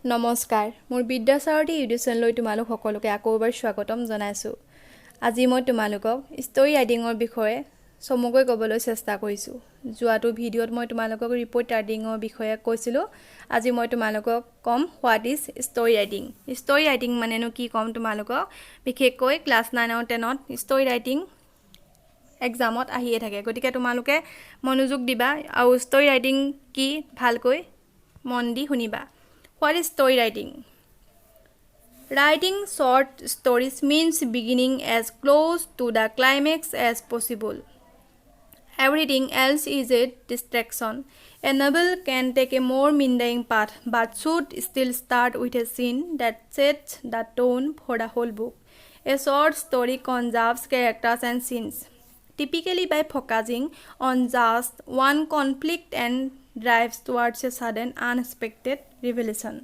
নমস্কাৰ মোৰ বিদ্যাসাৰথী ইউটিউব চেনেললৈ তোমালোক সকলোকে আকৌ এবাৰ স্বাগতম জনাইছো। আজি মই তোমালোকক ষ্টৰী ৰাইটিংৰ বিষয়ে চমুকৈ ক'বলৈ চেষ্টা কৰিছো। যোৱাটো ভিডিঅ'ত মই তোমালোকক ৰিপৰ্ট ৰাইটিংৰ বিষয়ে কৈছিলো। আজি মই তোমালোকক কম what is story writing. Story writing মানেনো কি কম তোমালোকক, বিশেষকৈ ক্লাছ 9 আৰু 10ত ষ্টৰী ৰাইটিং এক্সামত আহিয়ে থাকে। গতিকে তোমালোকে মনোযোগ দিবা আৰু ষ্টৰী ৰাইটিং কি ভালকৈ মন দি শুনিবা। What is story writing? Writing short stories means beginning as close to the climax as possible. Everything else is a distraction. A novel can take a more mundane path, but should still start with a scene that sets the tone for the whole book. A short story conserves characters and scenes, typically by focusing on just one conflict and drives towards a sudden unexpected revelation.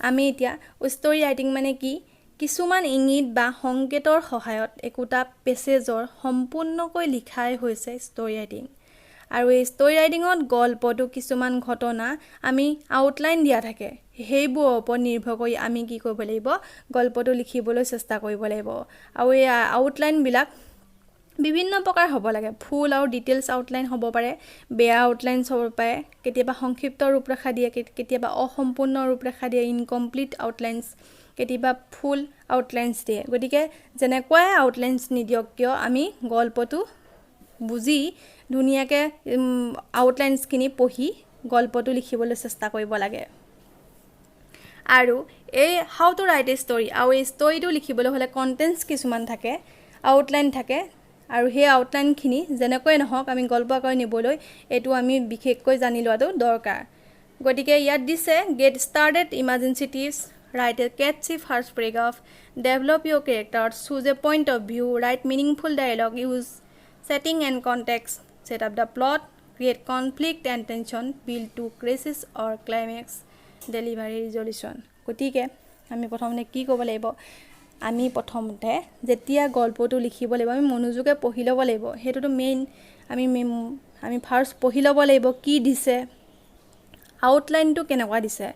আমি এতিয়া story writing মানে কি, কিছুমান ইংগিত বা সংকেতৰ সহায়ত একোটা পেছেজৰ সম্পূৰ্ণকৈ লিখাই হৈছে ষ্টৰী ৰাইটিং। আৰু এই ষ্টৰী ৰাইটিঙত গল্পটো কিছুমান ঘটনা আমি আউটলাইন দিয়া থাকে, সেইবোৰৰ ওপৰত নিৰ্ভৰ কৰি আমি কি কৰিব লাগিব, গল্পটো লিখিবলৈ চেষ্টা কৰিব লাগিব। আৰু এই আউটলাইনবিলাক বিভিন্ন প্ৰকাৰ হ'ব লাগে। ফুল আৰু ডিটেইলছ আউটলাইন হ'ব পাৰে, বেয়া আউটলাইনছ হ'ব পাৰে, কেতিয়াবা সংক্ষিপ্ত ৰূপৰেখা দিয়ে, কেতিয়াবা অসম্পূৰ্ণ ৰূপৰেখা দিয়ে, ইনকমপ্লিট আউটলাইনছ, কেতিয়াবা ফুল আউটলাইনছ দিয়ে। গতিকে যেনেকুৱাই আউটলাইনছ নিদিয়ক কিয় আমি গল্পটো বুজি ধুনীয়াকৈ আউটলাইনছখিনি পঢ়ি গল্পটো লিখিবলৈ চেষ্টা কৰিব লাগে। আৰু এই how to right A story, আৰু এই ষ্টৰীটো লিখিবলৈ হ'লে কণ্টেণ্টছ কিছুমান থাকে, আউটলাইন থাকে। আৰু সেই আউটলাইনখিনি যেনেকৈ নহওক আমি গল্প আকাৰে নিবলৈ এইটো আমি বিশেষকৈ জানি লোৱাটো দৰকাৰ। গতিকে ইয়াত দিছে get started, emergency tips, write a catchy first paragraph, develop your characters, choose a point of view, write meaningful dialogue, use setting and context, set up the plot, create conflict and tension, build to crisis or climax, delivery resolution. গতিকে আমি প্ৰথমতে কি ক'ব লাগিব, আমি প্ৰথমতে যেতিয়া গল্পটো লিখিব লাগিব আমি মনোযোগে পঢ়ি ল'ব লাগিব। সেইটোতো মেইন। আমি ফাৰ্ষ্ট পঢ়ি ল'ব লাগিব কি দিছে, আউটলাইনটো কেনেকুৱা দিছে।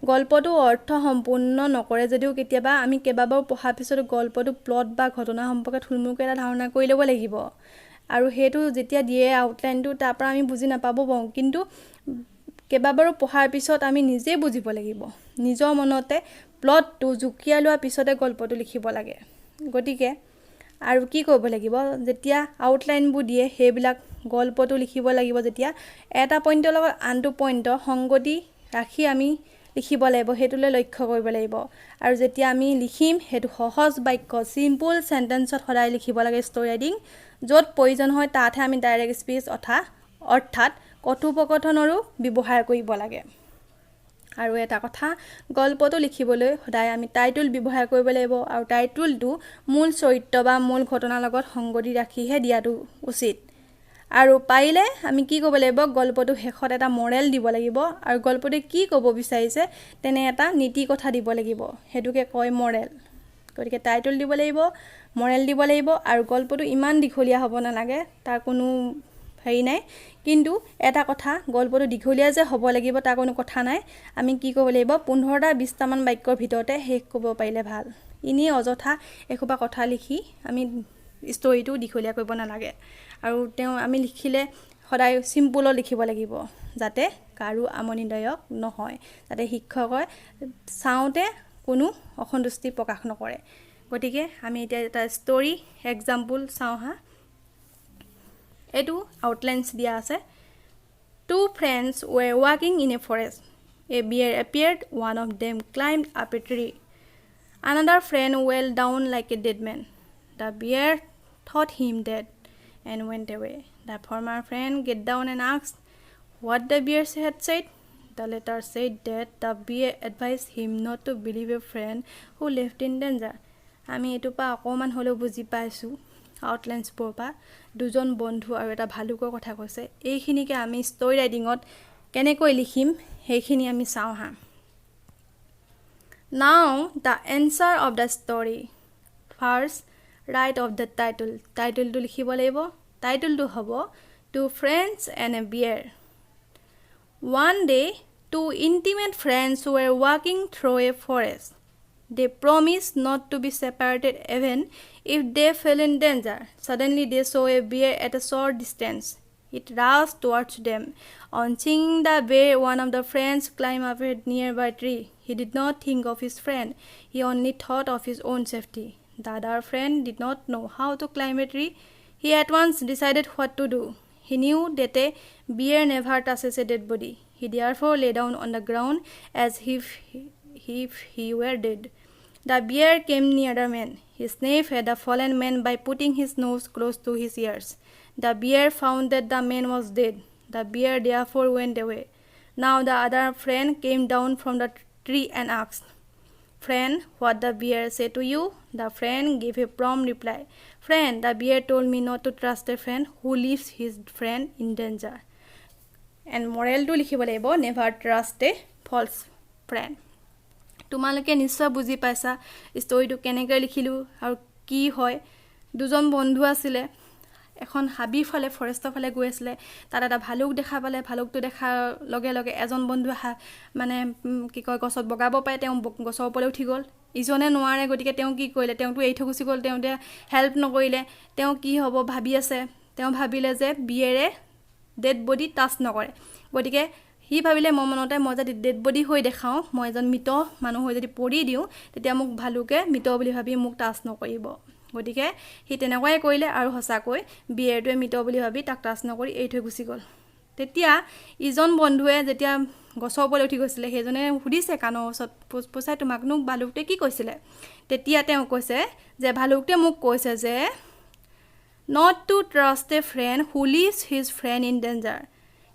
গল্পটো অৰ্থ সম্পূৰ্ণ নকৰে যদিও কেতিয়াবা আমি কেইবাবাৰো পঢ়াৰ পিছত গল্পটো প্লট বা ঘটনা সম্পৰ্কে থুলমূলকৈ এটা ধাৰণা কৰি ল'ব লাগিব। আৰু সেইটো যেতিয়া দিয়ে আউটলাইনটো তাৰ পৰা আমি বুজি নাপাব পাৰোঁ, কিন্তু কেইবাবাৰো পঢ়াৰ পিছত আমি নিজে বুজিব লাগিব। নিজৰ মনতে প্লটটো জুকিয়াই লোৱাৰ পিছতে গল্পটো লিখিব লাগে। গতিকে আৰু কি কৰিব লাগিব, যেতিয়া আউটলাইনবোৰ দিয়ে সেইবিলাক গল্পটো লিখিব লাগিব, যেতিয়া এটা পইণ্টৰ লগত আনটো পইণ্টৰ সংগতি ৰাখি আমি লিখিব লাগিব, সেইটোলৈ লক্ষ্য কৰিব লাগিব। আৰু যেতিয়া আমি লিখিম সেইটো সহজ বাক্য, চিম্পুল চেণ্টেন্সত সদায় লিখিব লাগে ষ্টৰী ৰাইটিং। য'ত প্ৰয়োজন হয় তাতহে আমি ডাইৰেক্ট স্পীচ অৰ্থাৎ কথোপকথনৰো ব্যৱহাৰ কৰিব লাগে। আৰু এটা কথা, গল্পটো লিখিবলৈ সদায় আমি টাইটল ব্যৱহাৰ কৰিব লাগিব, আৰু টাইটলটো মূল চৰিত্ৰ বা মূল ঘটনাৰ লগত সংগতি ৰাখিহে দিয়াটো উচিত। আৰু পাৰিলে আমি কি ক'ব লাগিব, গল্পটো শেষত এটা মৰেল দিব লাগিব, আৰু গল্পটোৱে কি ক'ব বিচাৰিছে তেনে এটা নীতি কথা দিব লাগিব, সেইটোকে কয় মৰেল। গতিকে টাইটল দিব লাগিব, মৰেল দিব লাগিব, আৰু গল্পটো ইমান দীঘলীয়া হ'ব নালাগে, তাৰ কোনো হেৰি নাই। কিন্তু এটা কথা, গল্পটো দীঘলীয়া যে হ'ব লাগিব তাৰ কোনো কথা নাই। আমি কি ক'ব লাগিব, 15টা 20টামান বাক্যৰ ভিতৰতে শেষ কৰিব পাৰিলে ভাল। এনেই অযথা এসোপা কথা লিখি আমি ষ্টৰীটো দীঘলীয়া কৰিব নালাগে। আৰু আমি লিখিলে সদায় চিম্পুলত লিখিব লাগিব, যাতে কাৰো আমনিদায়ক নহয়, যাতে শিক্ষকে চাওঁতে কোনো অসন্তুষ্টি প্ৰকাশ নকৰে। গতিকে আমি এতিয়া এটা ষ্টৰী এক্সাম্পল চাওঁ হা। এইটো আউটলাইনছ দিয়া আছে। Two friends were walking in a forest. A bear appeared. One of them climbed up a tree. Another friend fell down like a dead man. The bear thought him dead and went away. The former friend got down and asked what the bear had said. The latter said that the bear advised him not to believe a friend who left in danger. আমি এইটো পৰা অকণমান হ'লেও বুজি পাইছোঁ আউটলাইনছবোৰৰ পৰা, দুজন বন্ধু আৰু এটা ভালুকৰ কথা কৈছে। এইখিনিকে আমি ষ্টৰী ৰাইটিঙত কেনেকৈ লিখিম সেইখিনি আমি চাওঁ হা। Now the answer of the story. First write of the title. টাইটলটো লিখিব লাগিব। টাইটলটো হ'ব two friends and a bear. One day Two intimate friends were walking through a forest. They promised not to be separated even if they fell in danger. Suddenly they saw a bear at a short distance. It rushed towards them. On seeing the bear, one of the friends climbed up a nearby tree. He did not think of his friend. He only thought of his own safety. The other friend did not know how to climb a tree. He at once decided what to do. He knew that a bear never touches a dead body. He therefore lay down on the ground as if he were dead. The bear came near the man. He sniffed at the fallen man by putting his nose close to his ears. The bear found that the man was dead. The bear therefore went away. Now the other friend came down from the tree and asked, "Friend, what the bear say to you?" The friend gave a prompt reply. "Friend, the bear told me not to trust a friend who leaves his friend in danger." And moral to likhibo laibo, never trust a false friend. তোমালোকে নিশ্চয় বুজি পাইছা ষ্টৰীটো কেনেকৈ লিখিলো আৰু কি হয়। দুজন বন্ধু আছিলে, এখন হাবি ফালে ফৰেষ্টৰ ফালে গৈ আছিলে। তাত এটা ভালুক দেখা পালে। ভালুকটো দেখাৰ লগে লগে এজন বন্ধু মানে কি কয় গছত বগাব পাৰে, তেওঁ গছৰ ওপৰলৈ উঠি গ'ল। ইজনে নোৱাৰে, গতিকে তেওঁ কি কৰিলে, তেওঁটো এৰি থৈ গুচি গ'ল। তেওঁতে হেল্প নকৰিলে। তেওঁ কি হ'ব ভাবি আছে। তেওঁ ভাবিলে যে বিয়েৰে ডেড বডি টাচ নকৰে, গতিকে সি ভাবিলে মনতে মই যদি ডেড বডি হৈ দেখাওঁ, মই এজন মৃত মানুহ হৈ যদি পৰি দিওঁ, তেতিয়া মোক ভালুকে মৃত বুলি ভাবি মোক টাচ নকৰিব। গতিকে সি তেনেকুৱাই কৰিলে আৰু সঁচাকৈ বিয়েৰটোৱে মৃত বুলি ভাবি তাক টাচ নকৰি এৰি থৈ গুচি গ'ল। তেতিয়া ইজন বন্ধুৱে যেতিয়া গছৰ ওপৰলৈ উঠি গৈছিলে, সেইজনে সুধিছে কাণৰ ওচৰত, পচাই তোমাকনো ভালুকটোৱে কি কৈছিলে? তেতিয়া তেওঁ কৈছে যে ভালুকটোৱে মোক কৈছে যে not to trust a friend who leaves his friend in danger.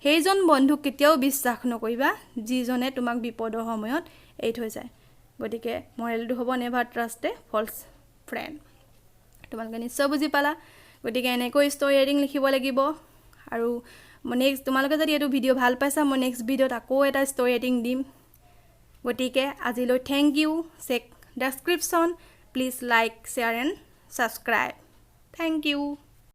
সেইজন বন্ধুক কেতিয়াও বিশ্বাস নকৰিবা যিজনে তোমাক বিপদৰ সময়ত এৰি থৈ যায়। গতিকে মৰেলটো হ'ব নেভাৰ ট্ৰাষ্ট এ ফলছ ফ্ৰেণ্ড। তোমালোকে নিশ্চয় বুজি পালা। গতিকে এনেকৈ ষ্টৰী ৰাইটিং লিখিব লাগিব। আৰু নেক্সট তোমালোকে যদি এইটো ভিডিঅ' ভাল পাইছা, মই নেক্সট ভিডিঅ'ত আকৌ এটা ষ্টৰী ৰাইটিং দিম। গতিকে আজিলৈ thank you. Check description, please like, share and subscribe. Thank U.